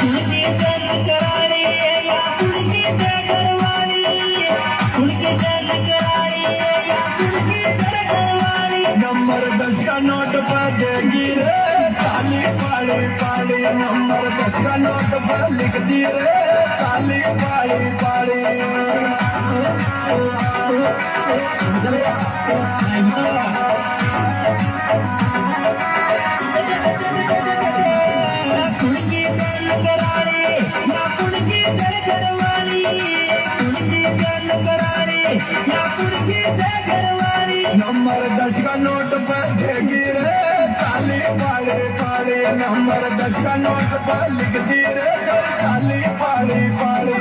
कुणकी जन करारी या कुणकी घरवाली कुणकी जन करारी या कुणकी घरवाली नंबर 10 का नोट पर देगी रे ताली पाड़ी पाड़ी नंबर 10 का नोट पर लिख दी रे ताली पाड़ी पाड़ी कुणकी जन करारी या कुणकी घरवाली कुणकी जन करारी या कुणकी घरवाली नंबर 10 का नोट पर देगी रे ताली पाड़ी पाड़ी नंबर 10 का नोट पर लिख दी रे ताली पाड़ी पाड़ी